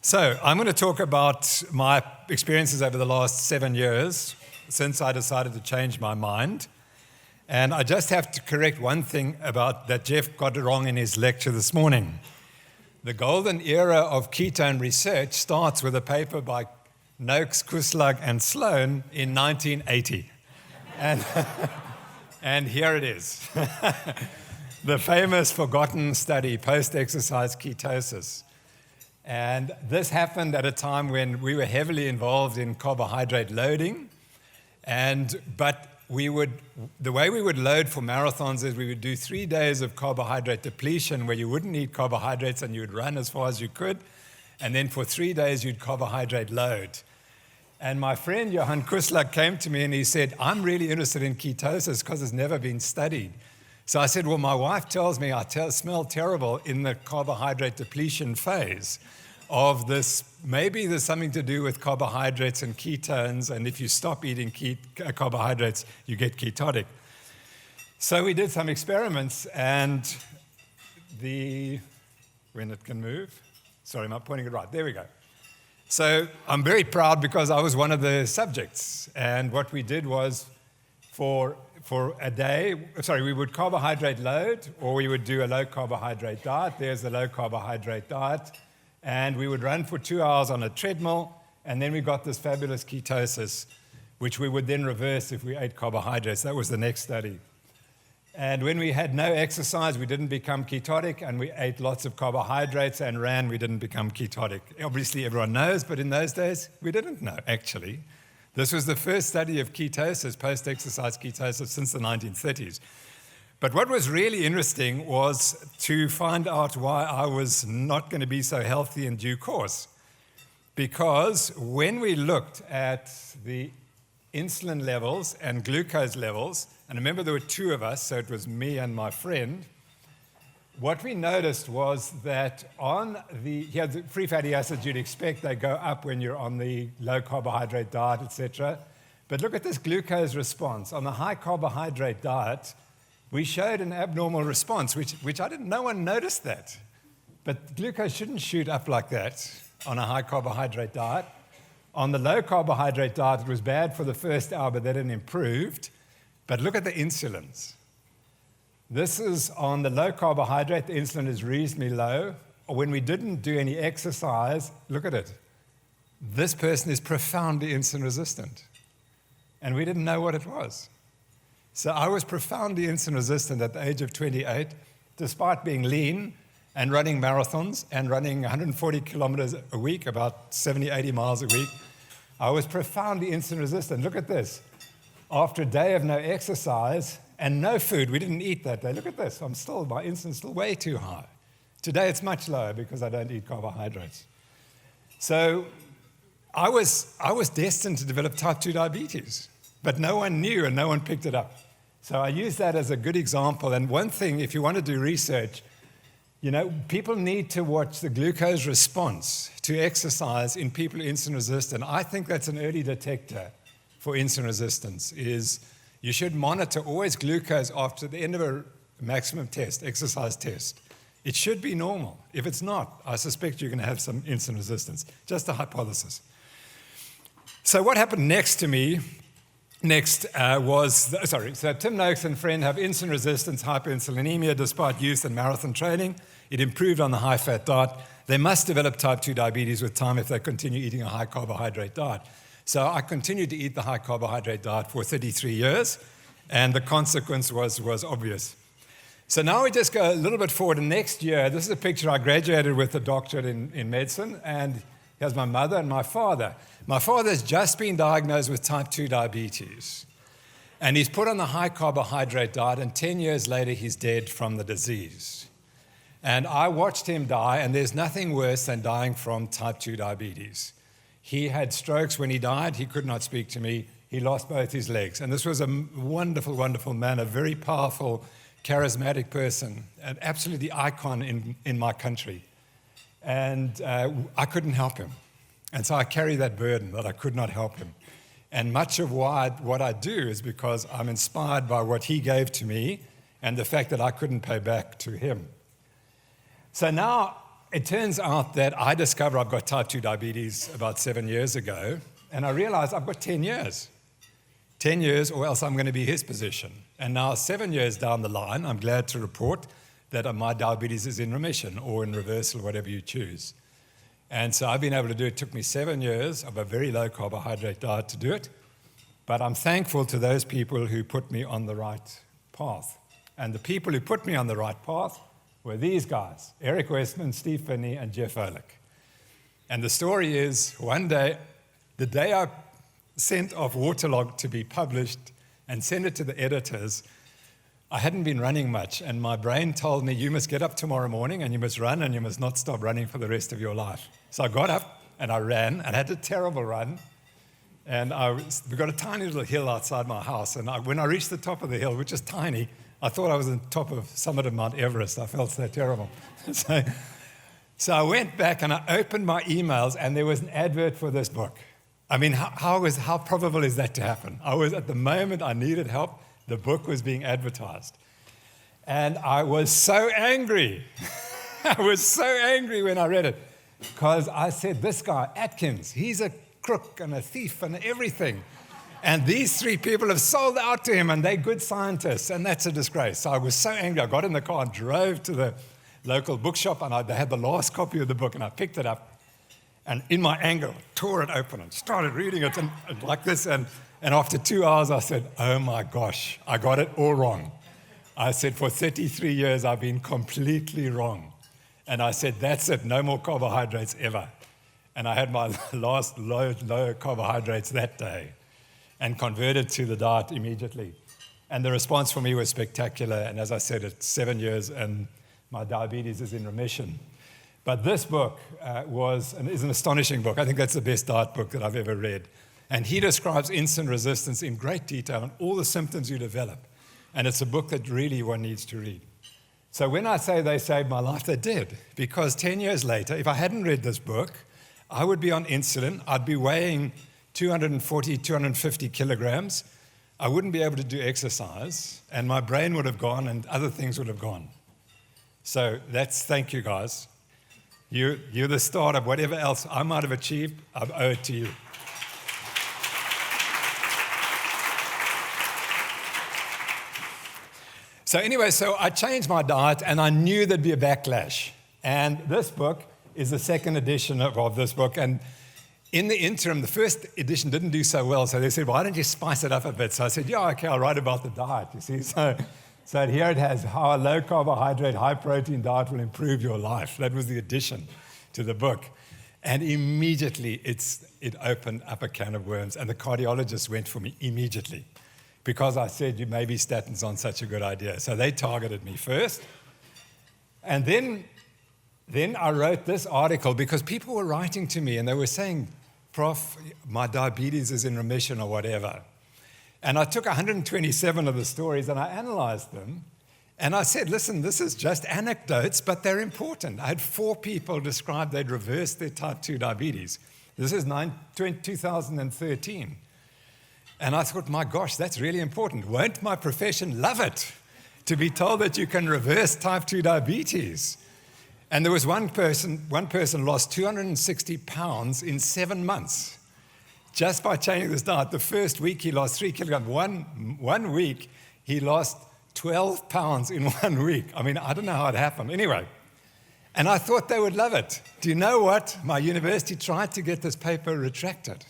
So I'm going to talk about my experiences over the last 7 years since I decided to change my mind. And I just have to correct one thing about that Jeff got wrong in his lecture this morning. The golden era of ketone research starts with a paper by Noakes, Kuslag, and Sloan in 1980. And here it is. The famous forgotten study, post-exercise ketosis. And this happened at a time when we were heavily involved in carbohydrate loading. But the way we would load for marathons is we would do 3 days of carbohydrate depletion where you wouldn't eat carbohydrates and you would run as far as you could. And then for 3 days, you'd carbohydrate load. And my friend Johan Kuslag came to me and he said, I'm really interested in ketosis because it's never been studied. So I said, well, my wife tells me I smell terrible in the carbohydrate depletion phase of this. Maybe there's something to do with carbohydrates and ketones, and if you stop eating carbohydrates, you get ketotic. So we did some experiments, and when it can move, sorry, am I pointing it right? There we go. So I'm very proud because I was one of the subjects, and what we did was for a day, we would carbohydrate load, or we would do a low carbohydrate diet. There's the low carbohydrate diet. And we would run for 2 hours on a treadmill, and then we got this fabulous ketosis, which we would then reverse if we ate carbohydrates. That was the next study. And when we had no exercise, we didn't become ketotic, and we ate lots of carbohydrates and ran, we didn't become ketotic. Obviously, everyone knows, but in those days, we didn't know, actually. This was the first study of ketosis, post-exercise ketosis, since the 1930s. But what was really interesting was to find out why I was not going to be so healthy in due course. Because when we looked at the insulin levels and glucose levels, and remember there were two of us, so it was me and my friend, what we noticed was that the free fatty acids you'd expect, they go up when you're on the low carbohydrate diet, etc. But look at this glucose response. On the high carbohydrate diet, we showed an abnormal response, which no one noticed that. But glucose shouldn't shoot up like that on a high carbohydrate diet. On the low carbohydrate diet, it was bad for the first hour, but then it improved. But look at the insulins. This is on the low carbohydrate, the insulin is reasonably low. When we didn't do any exercise, look at it. This person is profoundly insulin resistant. And we didn't know what it was. So I was profoundly insulin resistant at the age of 28, despite being lean and running marathons and running 140 kilometers a week, about 70, 80 miles a week. I was profoundly insulin resistant. Look at this. After a day of no exercise and no food, we didn't eat that day. Look at this. My insulin's still way too high. Today it's much lower because I don't eat carbohydrates. So I was destined to develop type 2 diabetes. But no one knew and no one picked it up. So I use that as a good example. And one thing, if you want to do research, people need to watch the glucose response to exercise in people who are insulin resistant. I think that's an early detector for insulin resistance, is you should monitor always glucose after the end of a maximum test, exercise test. It should be normal. If it's not, I suspect you're going to have some insulin resistance. Just a hypothesis. So what happened next to me? So Tim Noakes and friend have insulin resistance, hyperinsulinemia, despite youth and marathon training. It improved on the high-fat diet. They must develop type 2 diabetes with time if they continue eating a high-carbohydrate diet. So I continued to eat the high-carbohydrate diet for 33 years, and the consequence was obvious. So now we just go a little bit forward. And next year, this is a picture I graduated with a doctorate in medicine, and here's my mother and my father. My father's just been diagnosed with type 2 diabetes. And he's put on the high carbohydrate diet, and 10 years later, he's dead from the disease. And I watched him die, and there's nothing worse than dying from type 2 diabetes. He had strokes when he died. He could not speak to me. He lost both his legs. And this was a wonderful, wonderful man, a very powerful, charismatic person, an absolutely icon in my country. And I couldn't help him. And so I carry that burden that I could not help him. And much of what I do is because I'm inspired by what he gave to me and the fact that I couldn't pay back to him. So now it turns out that I discovered I've got type 2 diabetes about 7 years ago, and I realized I've got 10 years. 10 years, or else I'm going to be his position. And now, 7 years down the line, I'm glad to report that my diabetes is in remission or in reversal, whatever you choose. And so I've been able to do it. It took me 7 years of a very low carbohydrate diet to do it. But I'm thankful to those people who put me on the right path. And the people who put me on the right path were these guys, Eric Westman, Steve Finney, and Jeff Olick. And the story is, one day, the day I sent off Waterlog to be published and sent it to the editors, I hadn't been running much, and my brain told me, you must get up tomorrow morning and you must run and you must not stop running for the rest of your life. So I got up and I ran, and I had a terrible run. And we got a tiny little hill outside my house, and when I reached the top of the hill, which is tiny, I thought I was on top of summit of Mount Everest. I felt so terrible. So I went back and I opened my emails, and there was an advert for this book. I mean, how probable is that to happen? At the moment I needed help, the book was being advertised. And I was so angry. I was so angry when I read it, because I said, this guy, Atkins, he's a crook and a thief and everything. And these three people have sold out to him, and they're good scientists, and that's a disgrace. So I was so angry. I got in the car and drove to the local bookshop, and they had the last copy of the book, and I picked it up. And in my anger, I tore it open and started reading it and like this. And after 2 hours, I said, oh my gosh, I got it all wrong. I said, for 33 years, I've been completely wrong. And I said, that's it, no more carbohydrates ever. And I had my last low carbohydrates that day and converted to the diet immediately. And the response for me was spectacular. And as I said, it's 7 years and my diabetes is in remission. But this book is an astonishing book. I think that's the best diet book that I've ever read. And he describes insulin resistance in great detail and all the symptoms you develop. And it's a book that really one needs to read. So when I say they saved my life, they did. Because 10 years later, if I hadn't read this book, I would be on insulin. I'd be weighing 240, 250 kilograms. I wouldn't be able to do exercise. And my brain would have gone and other things would have gone. So thank you, guys. You're the start of whatever else I might have achieved. I owe it to you. So anyway, I changed my diet, and I knew there'd be a backlash. And this book is the second edition of this book. And in the interim, the first edition didn't do so well. So they said, why don't you spice it up a bit? So I said, yeah, okay, I'll write about the diet, you see. So here it has how a low-carbohydrate, high-protein diet will improve your life. That was the addition to the book. And immediately, it opened up a can of worms, and the cardiologist went for me immediately because I said, maybe statins aren't such a good idea. So they targeted me first. And then I wrote this article because people were writing to me, and they were saying, Prof, my diabetes is in remission or whatever. And I took 127 of the stories and I analyzed them. And I said, listen, this is just anecdotes, but they're important. I had 4 people describe they'd reversed their type 2 diabetes. This is 2013. And I thought, my gosh, that's really important. Won't my profession love it to be told that you can reverse type 2 diabetes? And there was one person lost 260 pounds in 7 months. Just by changing this diet. The first week he lost 3 kilograms. One week he lost 12 pounds in 1 week. I mean, I don't know how it happened. Anyway, and I thought they would love it. Do you know what? My university tried to get this paper retracted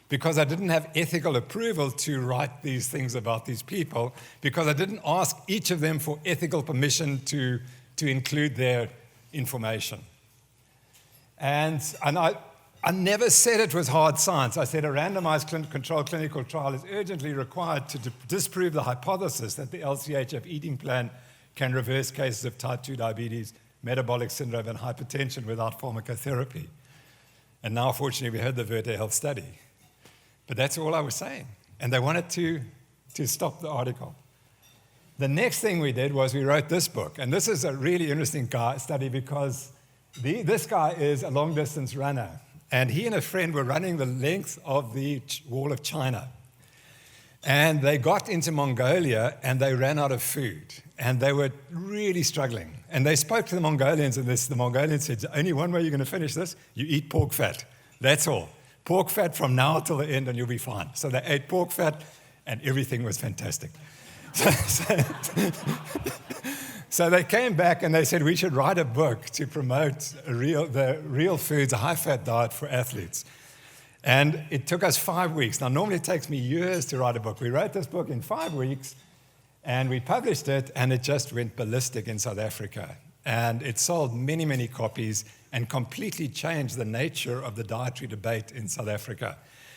because I didn't have ethical approval to write these things about these people, because I didn't ask each of them for ethical permission to include their information. And I never said it was hard science. I said a randomized controlled clinical trial is urgently required to disprove the hypothesis that the LCHF eating plan can reverse cases of type 2 diabetes, metabolic syndrome, and hypertension without pharmacotherapy. And now, fortunately, we heard the Verte Health study. But that's all I was saying. And they wanted to stop the article. The next thing we did was we wrote this book. And this is a really interesting study because this guy is a long-distance runner. And he and a friend were running the length of the wall of China. And they got into Mongolia and they ran out of food. And they were really struggling. And they spoke to the Mongolians, and the Mongolians said, only one way you're going to finish this, you eat pork fat. That's all. Pork fat from now till the end, and you'll be fine. So they ate pork fat, and everything was fantastic. So they came back, and they said, we should write a book to promote the real foods, a high-fat diet for athletes. And it took us 5 weeks. Now, normally it takes me years to write a book. We wrote this book in 5 weeks, and we published it, and it just went ballistic in South Africa. And it sold many, many copies and completely changed the nature of the dietary debate in South Africa.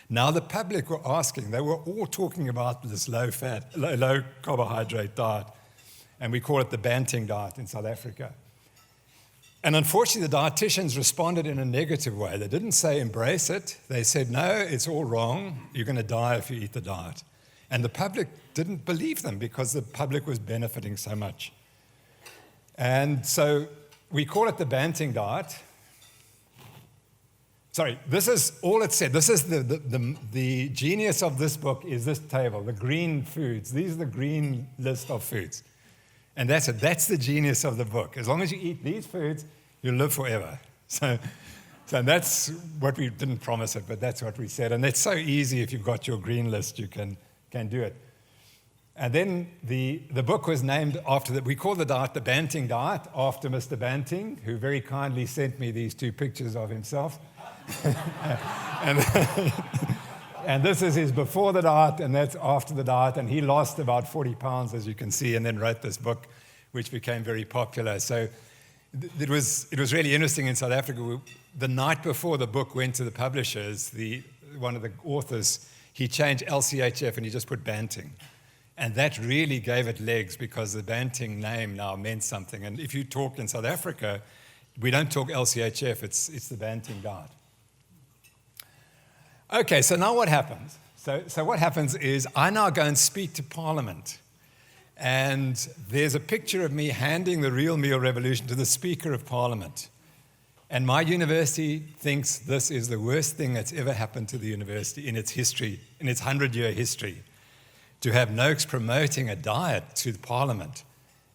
Now the public were asking, they were all talking about this low-fat, low-carbohydrate diet, and we call it the Banting diet in South Africa. And unfortunately, the dietitians responded in a negative way. They didn't say embrace it. They said, no, it's all wrong. You're going to die if you eat the diet. And the public didn't believe them because the public was benefiting so much. And so we call it the Banting diet. Sorry, this is all it said. This is the genius of this book is this table, the green foods. These are the green list of foods. And that's it. That's the genius of the book. As long as you eat these foods, you'll live forever. So that's what we didn't promise it, but that's what we said. And it's so easy if you've got your green list, you can do it. And then the book was named after we call the diet the Banting diet, after Mr. Banting, who very kindly sent me these 2 pictures of himself. And this is his before the diet, and that's after the diet. And he lost about 40 pounds, as you can see, and then wrote this book, which became very popular. So it was really interesting in South Africa. The night before the book went to the publishers, one of the authors, he changed LCHF and he just put Banting. And that really gave it legs because the Banting name now meant something. And if you talk in South Africa, we don't talk LCHF, it's the Banting diet. Okay, so now what happens? So what happens is I now go and speak to Parliament. And there's a picture of me handing the real meal revolution to the Speaker of Parliament. And my university thinks this is the worst thing that's ever happened to the university in its history, in its 100-year history, to have Noakes promoting a diet to the Parliament.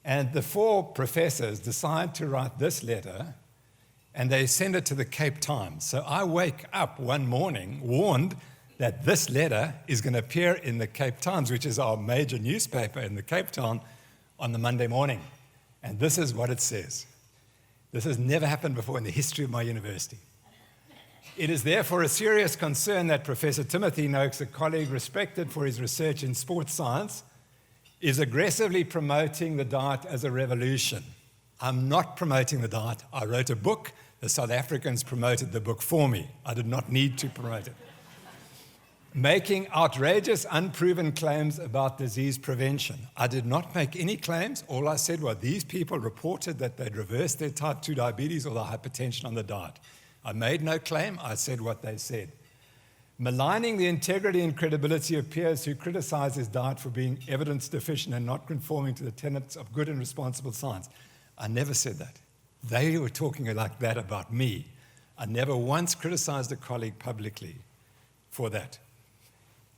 And the 4 professors decide to write this letter, and they send it to the Cape Times. So I wake up one morning warned that this letter is going to appear in the Cape Times, which is our major newspaper in the Cape Town, on the Monday morning. And this is what it says. This has never happened before in the history of my university. It is therefore a serious concern that Professor Timothy Noakes, a colleague respected for his research in sports science, is aggressively promoting the diet as a revolution. I'm not promoting the diet. I wrote a book. The South Africans promoted the book for me. I did not need to promote it. Making outrageous, unproven claims about disease prevention. I did not make any claims. All I said was these people reported that they'd reversed their type 2 diabetes or their hypertension on the diet. I made no claim. I said what they said. Maligning the integrity and credibility of peers who criticize his diet for being evidence deficient and not conforming to the tenets of good and responsible science. I never said that. They were talking like that about me. I never once criticized a colleague publicly for that.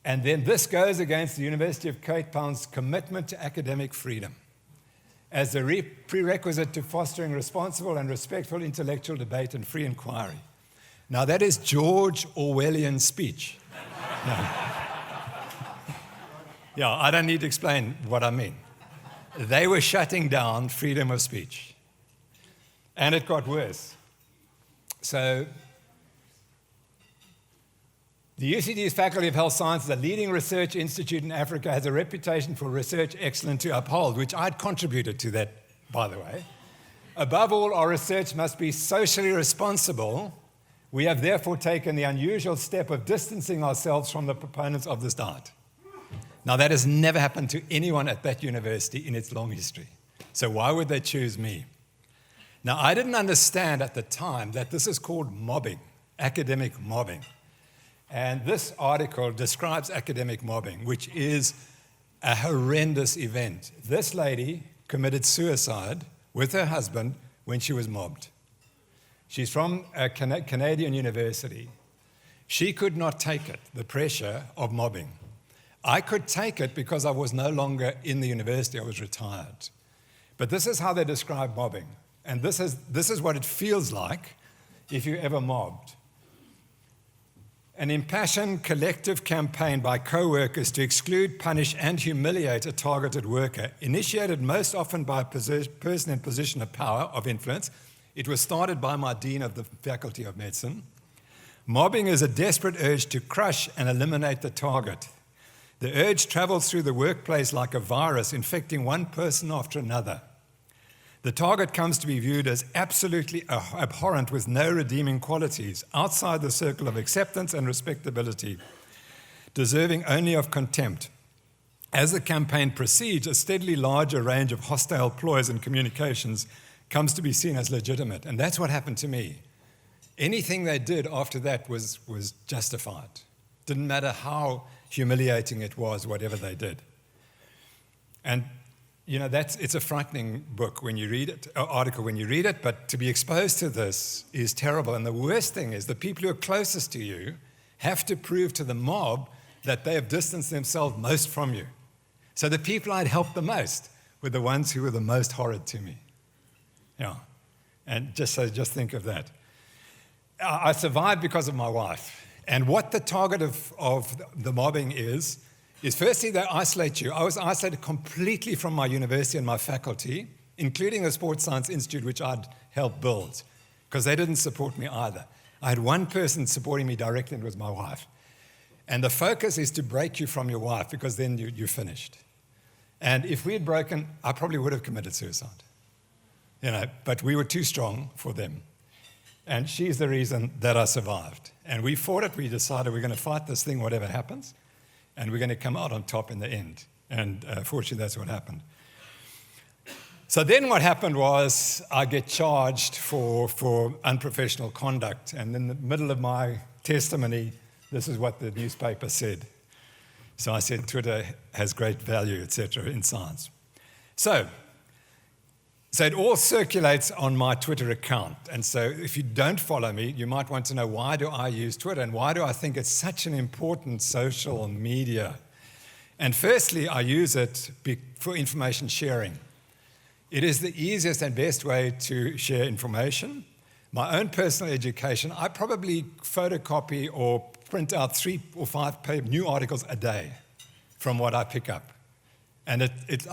And then this goes against the University of Cape Town's commitment to academic freedom as a prerequisite to fostering responsible and respectful intellectual debate and free inquiry. Now, that is George Orwellian speech. Yeah, I don't need to explain what I mean. They were shutting down freedom of speech. And it got worse. So, the UCD's Faculty of Health Sciences, a leading research institute in Africa, has a reputation for research excellence to uphold, which I'd contributed to that, by the way. Above all, our research must be socially responsible. We have therefore taken the unusual step of distancing ourselves from the proponents of this diet. Now, that has never happened to anyone at that university in its long history. So why would they choose me? Now, I didn't understand at the time that this is called mobbing, academic mobbing. And this article describes academic mobbing, which is a horrendous event. This lady committed suicide with her husband when she was mobbed. She's from a Canadian university. She could not take it, the pressure of mobbing. I could take it because I was no longer in the university, I was retired. But this is how they describe mobbing. And this is what it feels like if you ever mobbed. An impassioned collective campaign by co-workers to exclude, punish, and humiliate a targeted worker, initiated most often by a person in position of power, of influence. It was started by my dean of the Faculty of Medicine. Mobbing is a desperate urge to crush and eliminate the target. The urge travels through the workplace like a virus, infecting one person after another. The target comes to be viewed as absolutely abhorrent with no redeeming qualities, outside the circle of acceptance and respectability, deserving only of contempt. As the campaign proceeds, a steadily larger range of hostile ploys and communications comes to be seen as legitimate. And that's what happened to me. Anything they did after that was justified. Didn't matter how humiliating it was, whatever they did. And you know, it's a frightening book when you read it, article when you read it, but to be exposed to this is terrible. And the worst thing is the people who are closest to you have to prove to the mob that they have distanced themselves most from you. So the people I'd helped the most were the ones who were the most horrid to me. Yeah. And just think of that. I survived because of my wife. And what the target of the mobbing is firstly, they isolate you. I was isolated completely from my university and my faculty, including the Sports Science Institute, which I'd helped build, because they didn't support me either. I had one person supporting me directly, and it was my wife. And the focus is to break you from your wife, because then you're finished. And if we had broken, I probably would have committed suicide. You know, but we were too strong for them. And she's the reason that I survived. And we fought it. We decided we're going to fight this thing, whatever happens. And we're going to come out on top in the end. And fortunately, that's what happened. So then what happened was I get charged for unprofessional conduct. And in the middle of my testimony, this is what the newspaper said. So I said, Twitter has great value, etc., in science. So it all circulates on my Twitter account. And so if you don't follow me, you might want to know, why do I use Twitter? And why do I think it's such an important social media? And firstly, I use it for information sharing. It is the easiest and best way to share information. My own personal education, I probably photocopy or print out 3 or 5 new articles a day from what I pick up. And it's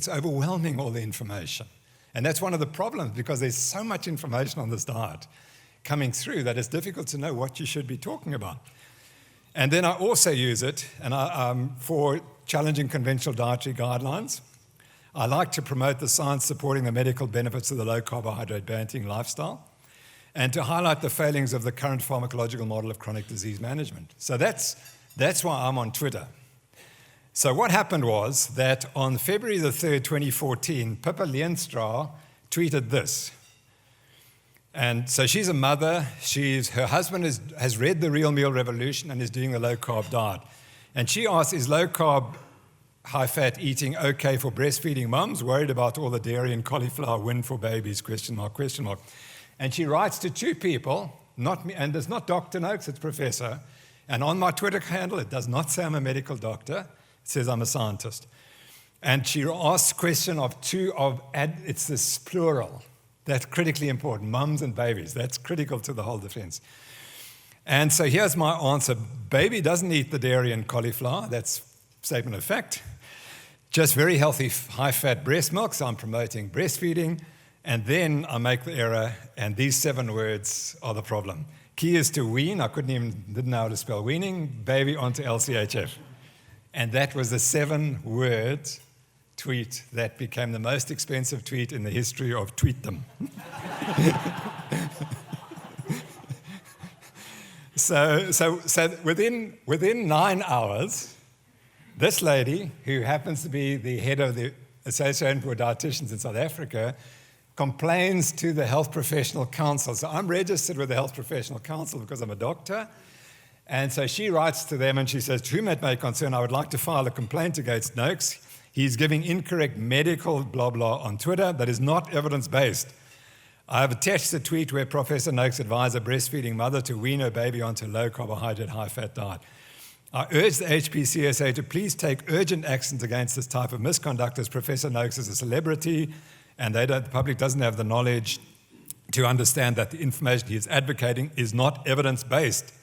overwhelming, all the information. And that's one of the problems, because there's so much information on this diet coming through that it's difficult to know what you should be talking about. And then I also use it for challenging conventional dietary guidelines. I like to promote the science supporting the medical benefits of the low-carbohydrate banting lifestyle, and to highlight the failings of the current pharmacological model of chronic disease management. So that's why I'm on Twitter. So what happened was that on February the 3rd, 2014, Pippa Leenstra tweeted this. And so she's a mother. Her husband has read The Real Meal Revolution and is doing the low-carb diet. And she asked, is low-carb, high-fat eating okay for breastfeeding mums? Worried about all the dairy and cauliflower win for babies, ? And she writes to 2 people, not me, and it's not Dr. Noakes, it's Professor. And on my Twitter handle, it does not say I'm a medical doctor. It says I'm a scientist. And she asks a question of it's this plural. That's critically important, mums and babies. That's critical to the whole defense. And so here's my answer. Baby doesn't eat the dairy and cauliflower. That's a statement of fact. Just very healthy, high-fat breast milk, so I'm promoting breastfeeding. And then I make the error, and these 7 words are the problem. Key is to wean. I didn't know how to spell weaning. Baby onto LCHF. And that was the 7-word tweet that became the most expensive tweet in the history of tweetdom. So within 9 hours, this lady, who happens to be the head of the Association for Dietitians in South Africa, complains to the Health Professional Council. So I'm registered with the Health Professional Council because I'm a doctor. And so she writes to them and she says, to whom it may concern, I would like to file a complaint against Noakes. He's giving incorrect medical blah blah on Twitter that is not evidence-based. I have attached a tweet where Professor Noakes advised a breastfeeding mother to wean her baby onto low-carbohydrate, high-fat diet. I urge the HPCSA to please take urgent actions against this type of misconduct, as Professor Noakes is a celebrity and the public doesn't have the knowledge to understand that the information he is advocating is not evidence-based.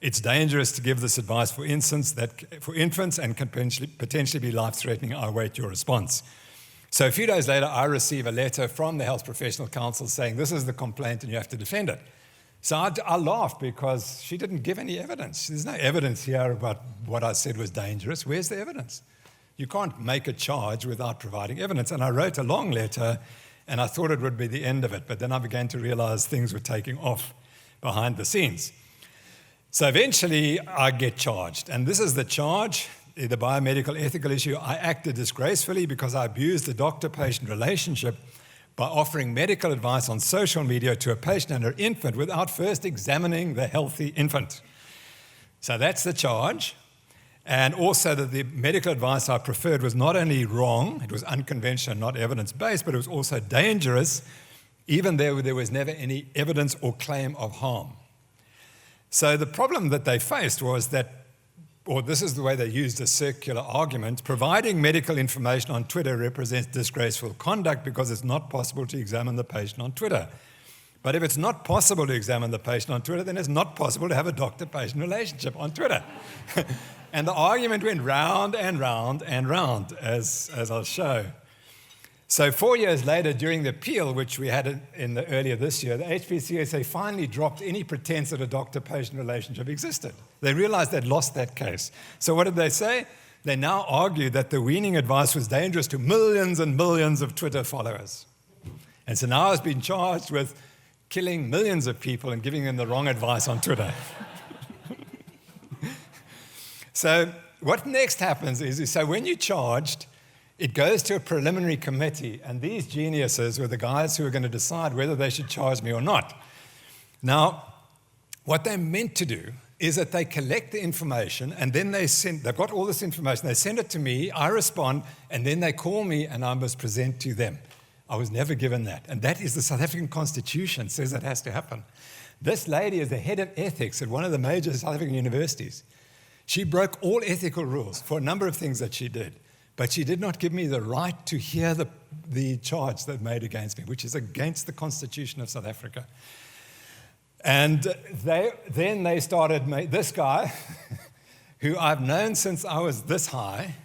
It's dangerous to give this advice for infants and can potentially be life-threatening. I await your response. So a few days later, I receive a letter from the Health Professional Council saying this is the complaint and you have to defend it. So I laughed because she didn't give any evidence. There's no evidence here about what I said was dangerous. Where's the evidence? You can't make a charge without providing evidence. And I wrote a long letter, and I thought it would be the end of it. But then I began to realize things were taking off behind the scenes. So eventually, I get charged. And this is the charge, the biomedical ethical issue. I acted disgracefully because I abused the doctor-patient relationship by offering medical advice on social media to a patient and her infant without first examining the healthy infant. So that's the charge. And also that the medical advice I preferred was not only wrong, it was unconventional, not evidence-based, but it was also dangerous, even though there was never any evidence or claim of harm. So the problem that they faced was that, or this is the way they used a circular argument, providing medical information on Twitter represents disgraceful conduct because it's not possible to examine the patient on Twitter. But if it's not possible to examine the patient on Twitter, then it's not possible to have a doctor-patient relationship on Twitter. And the argument went round and round and round, as I'll show. So 4 years later, during the appeal, which we had earlier this year, the HPCSA finally dropped any pretense that a doctor-patient relationship existed. They realized they'd lost that case. So what did they say? They now argue that the weaning advice was dangerous to millions and millions of Twitter followers. And so now it's been charged with killing millions of people and giving them the wrong advice on Twitter. So what next happens is so when you're charged, it goes to a preliminary committee, and these geniuses were the guys who were going to decide whether they should charge me or not. Now, what they're meant to do is that they collect the information, and then they've got all this information, they send it to me, I respond, and then they call me, and I must present to them. I was never given that, and that is the South African Constitution says that has to happen. This lady is the head of ethics at one of the major South African universities. She broke all ethical rules for a number of things that she did. But she did not give me the right to hear the charge that made against me, which is against the Constitution of South Africa. And then they started, this guy, who I've known since I was this high,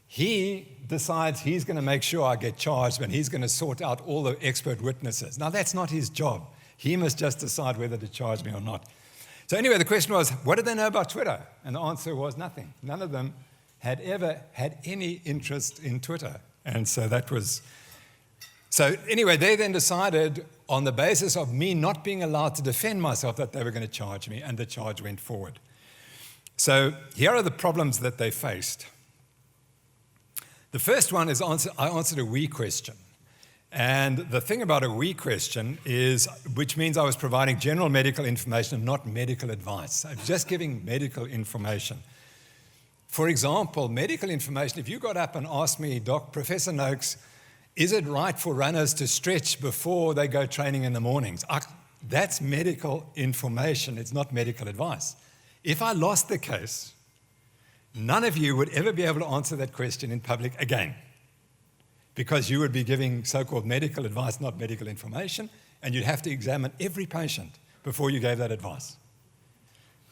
he decides he's going to make sure I get charged and he's going to sort out all the expert witnesses. Now, that's not his job. He must just decide whether to charge me or not. So anyway, the question was, what did they know about Twitter? And the answer was nothing. None of them had ever had any interest in Twitter. And so so anyway, they then decided on the basis of me not being allowed to defend myself that they were going to charge me, and the charge went forward. So here are the problems that they faced. The first one is I answered a we question. And the thing about a we question is, which means I was providing general medical information and not medical advice. I was just giving medical information. For example, medical information, if you got up and asked me, Professor Noakes, is it right for runners to stretch before they go training in the mornings? That's medical information. It's not medical advice. If I lost the case, none of you would ever be able to answer that question in public again, because you would be giving so-called medical advice, not medical information, and you'd have to examine every patient before you gave that advice.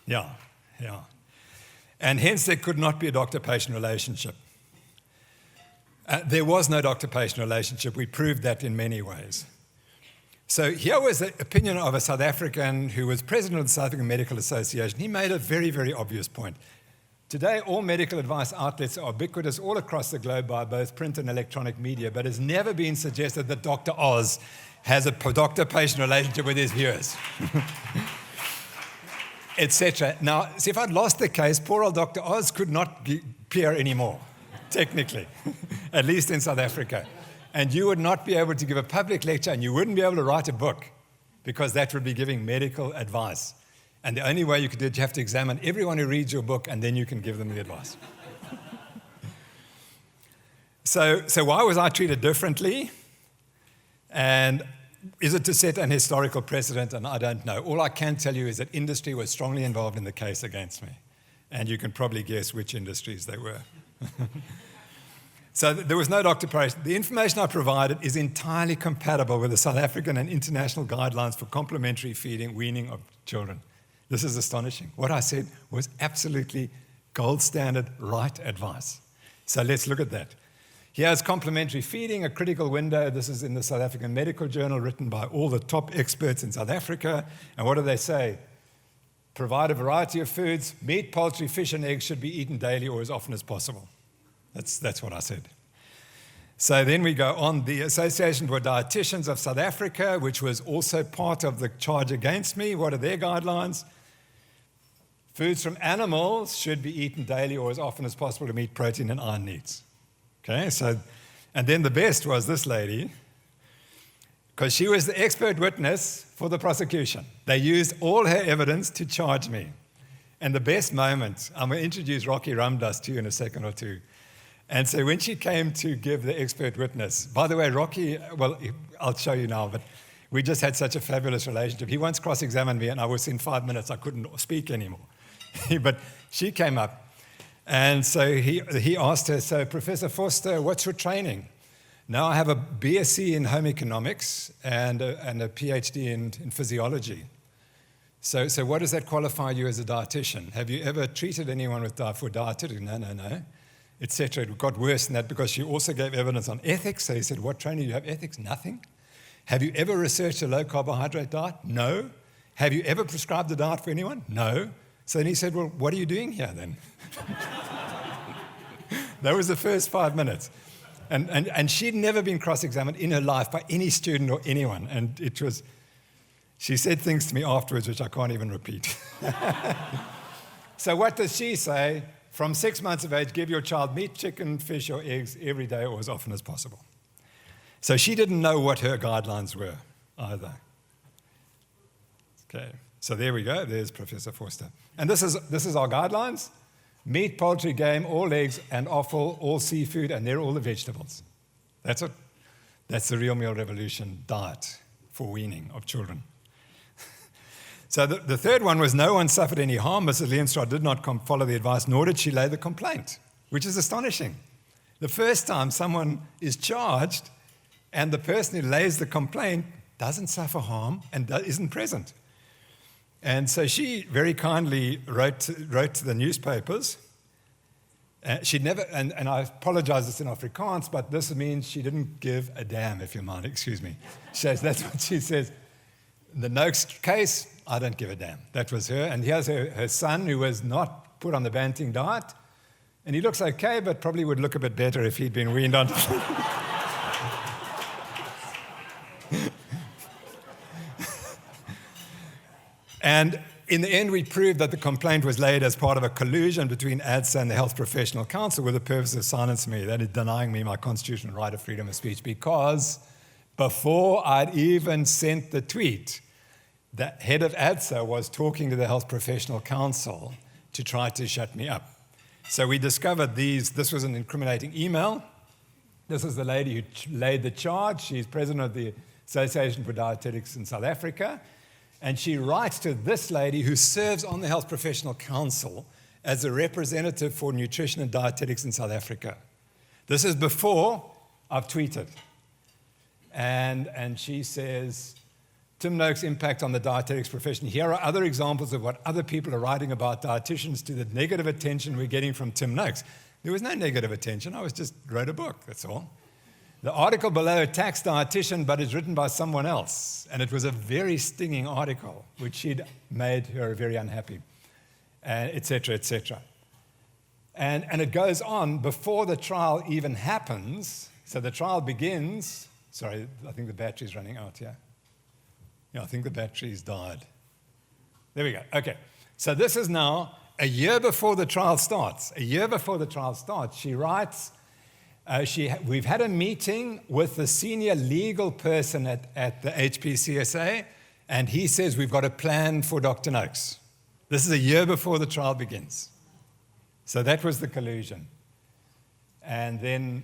Yeah. And hence, there could not be a doctor-patient relationship. There was no doctor-patient relationship. We proved that in many ways. So here was the opinion of a South African who was president of the South African Medical Association. He made a very, very obvious point. Today, all medical advice outlets are ubiquitous all across the globe by both print and electronic media, but it's never been suggested that Dr. Oz has a doctor-patient relationship with his viewers. Etc. Now, see, if I'd lost the case, poor old Dr. Oz could not appear anymore, technically, at least in South Africa. And you would not be able to give a public lecture, and you wouldn't be able to write a book, because that would be giving medical advice. And the only way you could do it, you have to examine everyone who reads your book, and then you can give them the advice. So why was I treated differently? And is it to set an historical precedent? And I don't know. All I can tell you is that industry was strongly involved in the case against me. And you can probably guess which industries they were. So there was no doctor preparation. The information I provided is entirely compatible with the South African and international guidelines for complementary feeding, weaning of children. This is astonishing. What I said was absolutely gold standard right advice. So let's look at that. Here's complementary feeding, a critical window. This is in the South African Medical Journal, written by all the top experts in South Africa. And what do they say? Provide a variety of foods. Meat, poultry, fish, and eggs should be eaten daily or as often as possible. That's what I said. So then we go on. The Association for Dietitians of South Africa, which was also part of the charge against me. What are their guidelines? Foods from animals should be eaten daily or as often as possible to meet protein and iron needs. Okay, so, and then the best was this lady, because she was the expert witness for the prosecution. They used all her evidence to charge me. And the best moment, I'm going to introduce Rocky Ramdas to you in a second or two. And so when she came to give the expert witness, by the way, Rocky, well, I'll show you now, but we just had such a fabulous relationship. He once cross-examined me, and I was in 5 minutes, I couldn't speak anymore. But she came up, and so he asked her, so Professor Forster, what's your training? Now I have a BSc in home economics and a PhD in physiology. So what does that qualify you as a dietitian? Have you ever treated anyone for dietetic? No. Etc. It got worse than that because she also gave evidence on ethics. So he said, what training do you have? Ethics? Nothing. Have you ever researched a low-carbohydrate diet? No. Have you ever prescribed a diet for anyone? No. So then he said, well, what are you doing here then? That was the first 5 minutes. And she'd never been cross-examined in her life by any student or anyone. And she said things to me afterwards which I can't even repeat. So what does she say? From 6 months of age, give your child meat, chicken, fish, or eggs every day or as often as possible. So she didn't know what her guidelines were either. Okay, so there we go. There's Professor Forster. And this is our guidelines. Meat, poultry, game, all eggs, and offal, all seafood, and they're all the vegetables. That's it. That's the Real Meal Revolution diet for weaning of children. So the third one was no one suffered any harm. Mrs. Leenstra did not follow the advice, nor did she lay the complaint, which is astonishing. The first time someone is charged and the person who lays the complaint doesn't suffer harm and isn't present. And so she very kindly wrote to the newspapers. She'd never, and I apologize, it's in Afrikaans, but this means she didn't give a damn, if you mind, excuse me. That's what she says. The Noakes case, I don't give a damn. That was her. And here's her son, who was not put on the Banting diet. And he looks okay, but probably would look a bit better if he'd been weaned on. And in the end, we proved that the complaint was laid as part of a collusion between ADSA and the Health Professional Council with the purpose of silencing me, that is denying me my constitutional right of freedom of speech, because before I'd even sent the tweet, the head of ADSA was talking to the Health Professional Council to try to shut me up. So we discovered this was an incriminating email. This is the lady who laid the charge. She's president of the Association for Dietetics in South Africa. And she writes to this lady who serves on the Health Professional Council as a representative for nutrition and dietetics in South Africa. This is before I've tweeted. And she says, Tim Noakes' impact on the dietetics profession. Here are other examples of what other people are writing about dietitians to the negative attention we're getting from Tim Noakes. There was no negative attention. I just wrote a book, that's all. The article below attacks dietitian, but is written by someone else. And it was a very stinging article, which she'd made her very unhappy, et cetera, et cetera. And it goes on before the trial even happens. So the trial begins. Sorry, I think the battery's running out here. Yeah, I think the battery's died. There we go. Okay. So this is now a year before the trial starts. A year before the trial starts, she writes, we've had a meeting with the senior legal person at the HPCSA, and he says we've got a plan for Dr. Noakes. This is a year before the trial begins. So that was the collusion. And then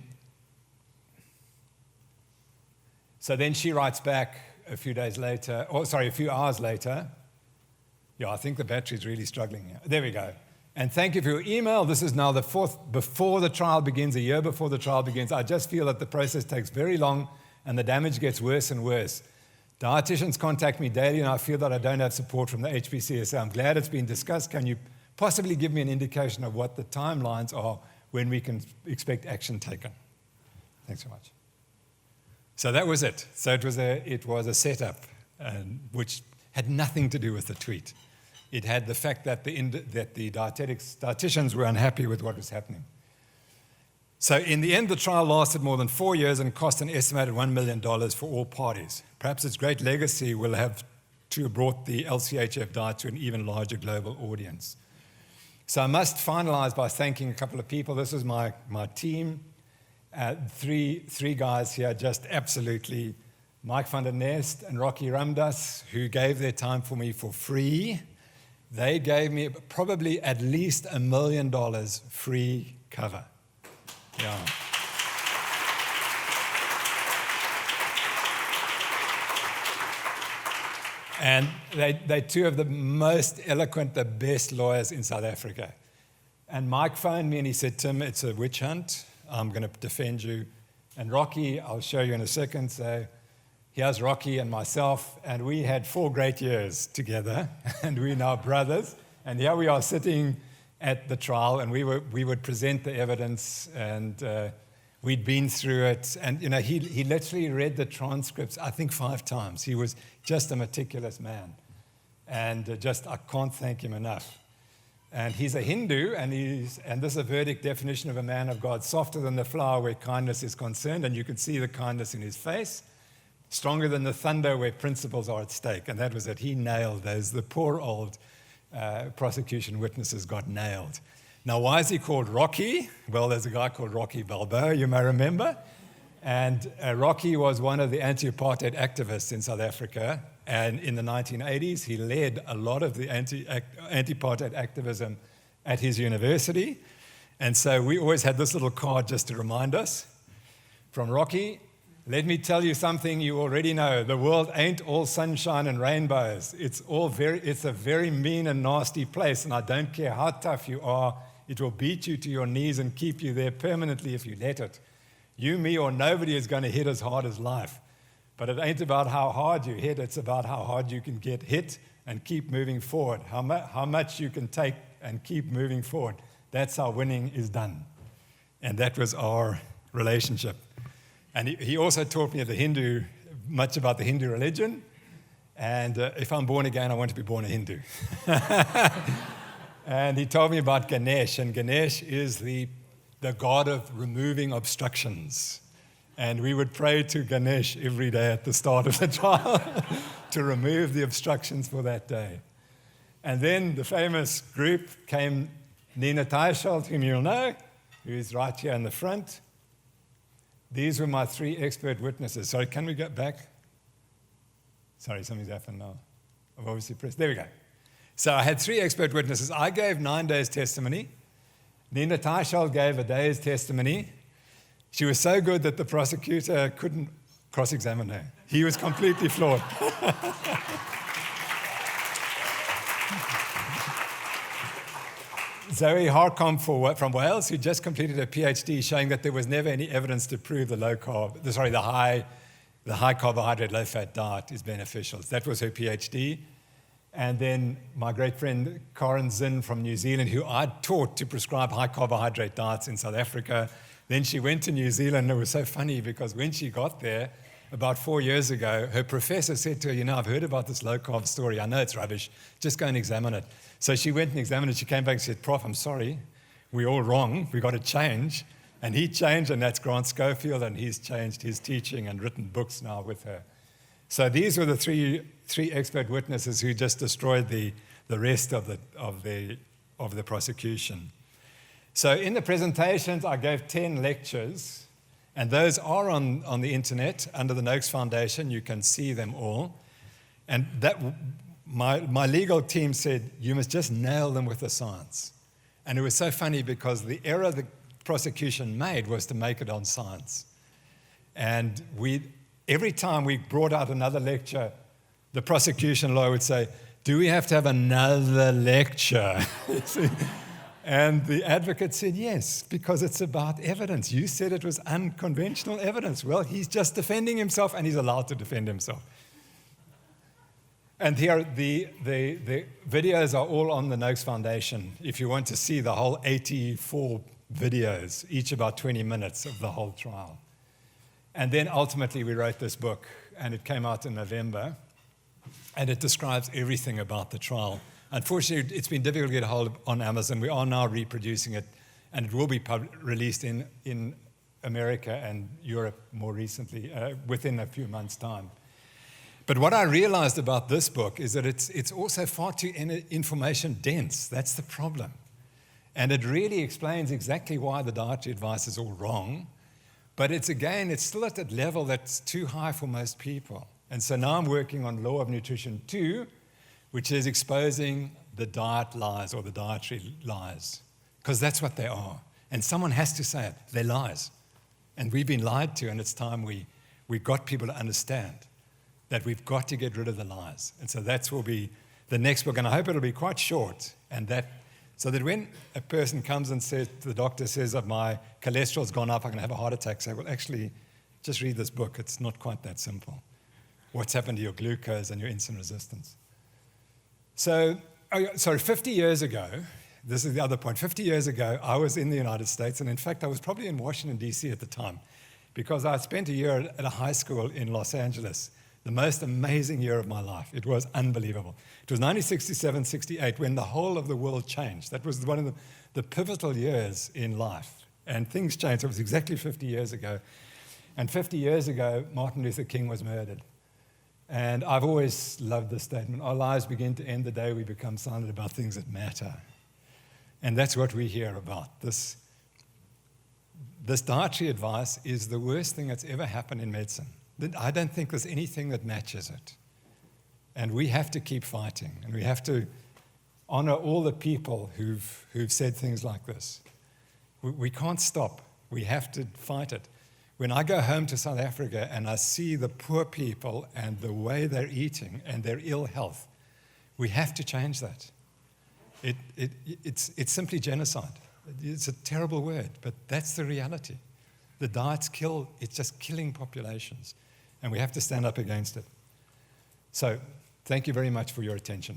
she writes back a few hours later. Yeah, I think the battery's really struggling here. There we go. And thank you for your email. This is now the fourth before the trial begins, a year before the trial begins. I just feel that the process takes very long and the damage gets worse and worse. Dietitians contact me daily, and I feel that I don't have support from the HPCSA. I'm glad it's been discussed. Can you possibly give me an indication of what the timelines are when we can expect action taken? Thanks so much. So that was it. So it was a setup, which had nothing to do with the tweet. It had the fact that the dietitians were unhappy with what was happening. So in the end, the trial lasted more than 4 years and cost an estimated $1 million for all parties. Perhaps its great legacy will have to have brought the LCHF diet to an even larger global audience. So I must finalize by thanking a couple of people. This is my team. Three guys here, just absolutely. Mike van der Nest and Rocky Ramdas, who gave their time for me for free. They gave me probably at least $1 million free cover. Yeah. And they're two of the most eloquent, the best lawyers in South Africa. And Mike phoned me and he said, Tim, it's a witch hunt. I'm going to defend you. And Rocky, I'll show you in a second. So here's Rocky and myself. And we had 4 great years together. And we're now brothers. And here we are sitting at the trial. And we would present the evidence. And we'd been through it. And, you know, he literally read the transcripts, I think 5 times. He was just a meticulous man. And I can't thank him enough. And he's a Hindu, and this is a verdict definition of a man of God, softer than the flower where kindness is concerned, and you could see the kindness in his face, stronger than the thunder where principles are at stake. And that was it. He nailed those. The poor old prosecution witnesses got nailed. Now, why is he called Rocky? Well, there's a guy called Rocky Balboa, you may remember. And Rocky was one of the anti-apartheid activists in South Africa. And in the 1980s, he led a lot of the anti-apartheid activism at his university. And so we always had this little card just to remind us. From Rocky, let me tell you something you already know. The world ain't all sunshine and rainbows. It's a very mean and nasty place. And I don't care how tough you are, it will beat you to your knees and keep you there permanently if you let it. You, me, or nobody is going to hit as hard as life. But it ain't about how hard you hit, it's about how hard you can get hit and keep moving forward. How much you can take and keep moving forward. That's how winning is done. And that was our relationship. And he also taught me much about the Hindu religion. And if I'm born again, I want to be born a Hindu. And he told me about Ganesh. And Ganesh is the god of removing obstructions. And we would pray to Ganesh every day at the start of the trial to remove the obstructions for that day. And then the famous group came, Nina Teicholz, whom you'll know, who's right here in the front. These were my 3 expert witnesses. Sorry, can we get back? Sorry, something's happened now. I've obviously pressed. There we go. So I had 3 expert witnesses. I gave 9 days testimony. Nina Teicholz gave a day's testimony. She was so good that the prosecutor couldn't cross-examine her. He was completely floored. Zoe Harcombe from Wales, who just completed a PhD showing that there was never any evidence to prove the high carbohydrate, low-fat diet is beneficial. That was her PhD. And then my great friend Karen Zinn from New Zealand, who I taught to prescribe high carbohydrate diets in South Africa. Then she went to New Zealand. It was so funny because when she got there about 4 years ago, her professor said to her, I've heard about this low-carb story. I know it's rubbish. Just go and examine it. So she went and examined it. She came back and said, Prof, I'm sorry. We're all wrong. We've got to change. And he changed, and that's Grant Schofield, and he's changed his teaching and written books now with her. So these were the three expert witnesses who just destroyed the rest of the prosecution. So in the presentations, I gave 10 lectures, and those are on the internet under the Noakes Foundation. You can see them all. And my legal team said, you must just nail them with the science. And it was so funny because the error the prosecution made was to make it on science. And every time we brought out another lecture, the prosecution lawyer would say, do we have to have another lecture? And the advocate said, yes, because it's about evidence. You said it was unconventional evidence. Well, he's just defending himself, and he's allowed to defend himself. And here, the videos are all on the Noakes Foundation. If you want to see the whole 84 videos, each about 20 minutes of the whole trial. And then ultimately, we wrote this book, and it came out in November, and it describes everything about the trial. Unfortunately, it's been difficult to get a hold of on Amazon. We are now reproducing it, and it will be released in America and Europe more recently, within a few months' time. But what I realized about this book is that it's also far too information dense. That's the problem. And it really explains exactly why the dietary advice is all wrong. But it's still at that level that's too high for most people. And so now I'm working on Law of Nutrition 2, which is exposing the diet lies or the dietary lies, because that's what they are. And someone has to say it. They're lies. And we've been lied to, and it's time we got people to understand that we've got to get rid of the lies. And so that will be the next book, and I hope it'll be quite short, so that when a person comes and says, the doctor says that my cholesterol's gone up, I'm going to have a heart attack, say, well, actually, just read this book. It's not quite that simple. What's happened to your glucose and your insulin resistance? So, 50 years ago, this is the other point. 50 years ago, I was in the United States, and in fact, I was probably in Washington, D.C. at the time, because I spent a year at a high school in Los Angeles, the most amazing year of my life. It was unbelievable. It was 1967-68 when the whole of the world changed. That was one of the pivotal years in life, and things changed. It was exactly 50 years ago. And 50 years ago, Martin Luther King was murdered. And I've always loved this statement. Our lives begin to end the day we become silent about things that matter. And that's what we hear about. This dietary advice is the worst thing that's ever happened in medicine. I don't think there's anything that matches it. And we have to keep fighting. And we have to honor all the people who've said things like this. We can't stop. We have to fight it. When I go home to South Africa and I see the poor people and the way they're eating and their ill health, we have to change that. It's simply genocide. It's a terrible word, but that's the reality. The diets kill, it's just killing populations, and we have to stand up against it. So, thank you very much for your attention.